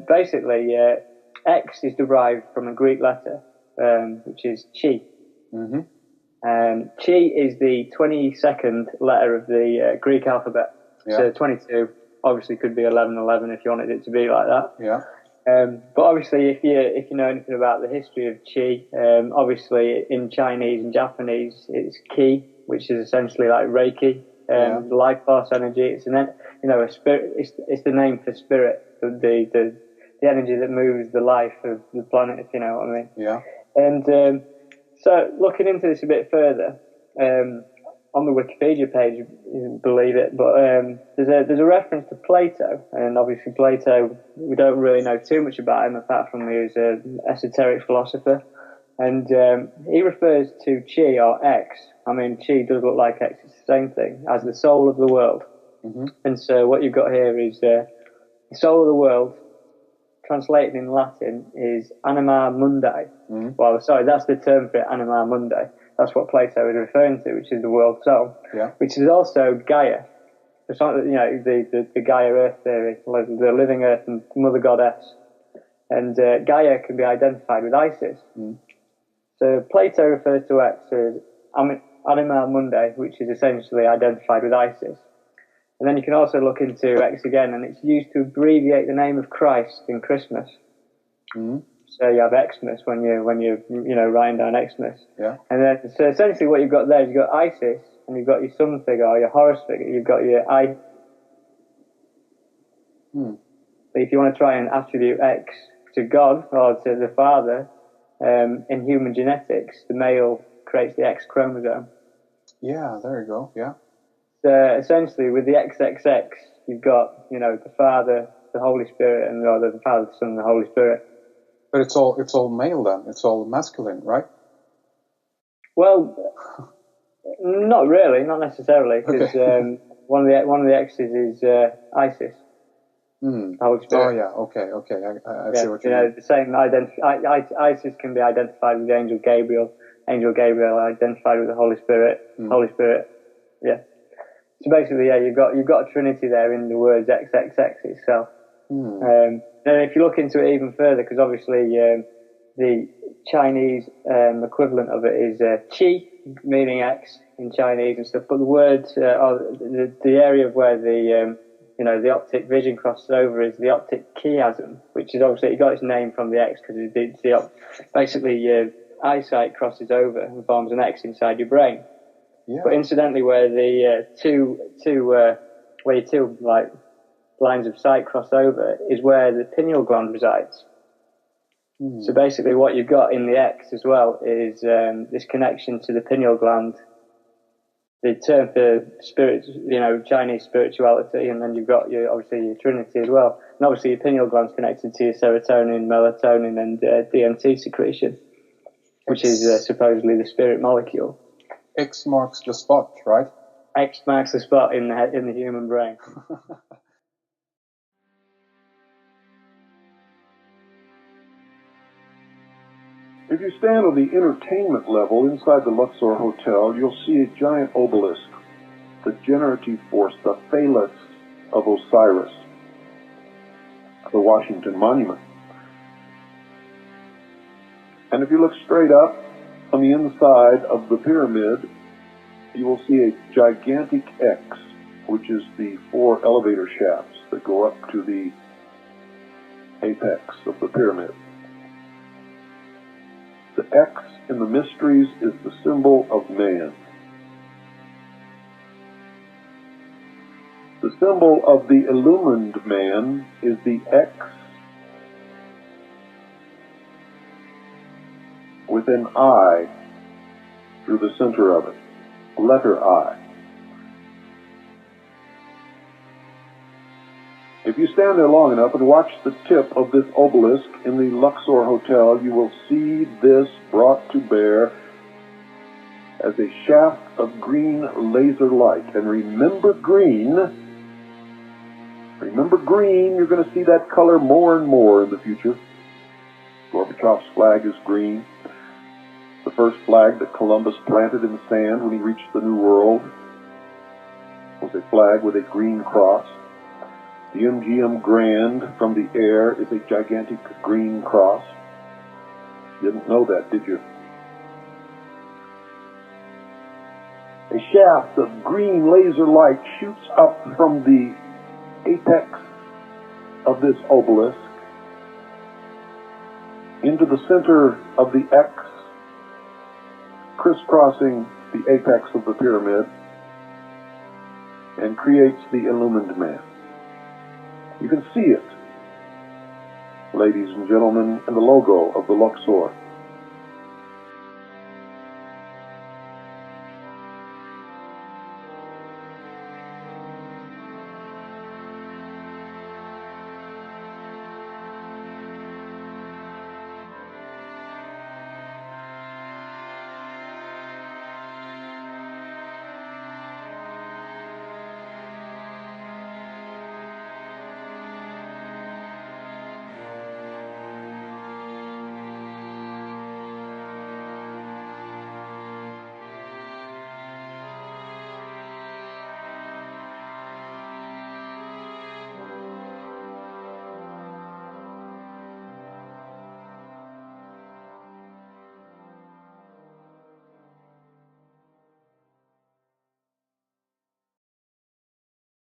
Basically, X is derived from a Greek letter, which is chi. Mm-hmm. Chi is the 22nd letter of the Greek alphabet. Yeah. So 22 obviously could be 1111 if you wanted it to be like that. Yeah. But obviously, if you know anything about the history of chi, obviously in Chinese and Japanese it's ki, which is essentially like Reiki, the life force energy. It's a spirit. It's the name for spirit, the energy that moves the life of the planet. If you know what I mean. Yeah. And so looking into this a bit further, on the Wikipedia page, you don't believe it, but there's a reference to Plato, and obviously Plato, we don't really know too much about him apart from he was an esoteric philosopher, and he refers to chi or X. I mean, chi does look like X; it's the same thing as the soul of the world. Mm-hmm. And so what you've got here is the soul of the world. Translated in Latin is anima mundi. Mm-hmm. Well, sorry, that's the term for it, anima mundi. That's what Plato is referring to, which is the world soul, which is also Gaia. It's not, the Gaia Earth theory, the living Earth and Mother Goddess. And Gaia can be identified with Isis. Mm. So Plato refers to X as anima mundi, which is essentially identified with Isis. And then you can also look into X again, and it's used to abbreviate the name of Christ in Christmas. Mm. So you have Xmas when you're writing down Xmas. Yeah. And then so essentially what you've got there is you've got Isis, and you've got your sun figure or your Horus figure. You've got your I. But if you want to try and attribute X to God or to the Father, in human genetics, the male creates the X chromosome. Yeah, there you go. Yeah. So essentially, with the XXX, you've got the Father, the Holy Spirit, and the Father, the Son, and the Holy Spirit. But it's all male then. It's all masculine, right? Well, not really, not necessarily, because one of the X's is Isis. Mm. The Holy Spirit. Oh yeah, okay. I see what you mean. The same Isis can be identified with the angel Gabriel. Angel Gabriel identified with the Holy Spirit. Holy Spirit. Yeah. So basically, you've got a trinity there in the words XXX itself. Then if you look into it even further, because obviously the Chinese equivalent of it is Qi, meaning X in Chinese and stuff, but the words, the area of where the optic vision crosses over is the optic chiasm, which is obviously, it got its name from the X because basically your eyesight crosses over and forms an X inside your brain. Yeah. But incidentally, where the two like lines of sight cross over is where the pineal gland resides. So basically, what you've got in the X as well is this connection to the pineal gland. The term for spirit, Chinese spirituality, and then you've got obviously your Trinity as well. And obviously, your pineal gland's connected to your serotonin, melatonin, and DMT secretion, which is supposedly the spirit molecule. X marks the spot, right? X marks the spot in the human brain. If you stand on the entertainment level inside the Luxor Hotel, you'll see a giant obelisk, the generative force, the phallus of Osiris, the Washington Monument. And if you look straight up on the inside of the pyramid, you will see a gigantic X, which is the 4 elevator shafts that go up to the apex of the pyramid. The X in the mysteries is the symbol of man. The symbol of the illumined man is the X with an I through the center of it, letter I. If you stand there long enough and watch the tip of this obelisk in the Luxor Hotel, you will see this brought to bear as a shaft of green laser light. And remember green, you're going to see that color more and more in the future. Gorbachev's flag is green. The first flag that Columbus planted in the sand when he reached the New World was a flag with a green cross. The MGM Grand from the air is a gigantic green cross. Didn't know that, did you? A shaft of green laser light shoots up from the apex of this obelisk into the center of the X, crisscrossing the apex of the pyramid, and creates the illumined man. You can see it, ladies and gentlemen, in the logo of the Luxor.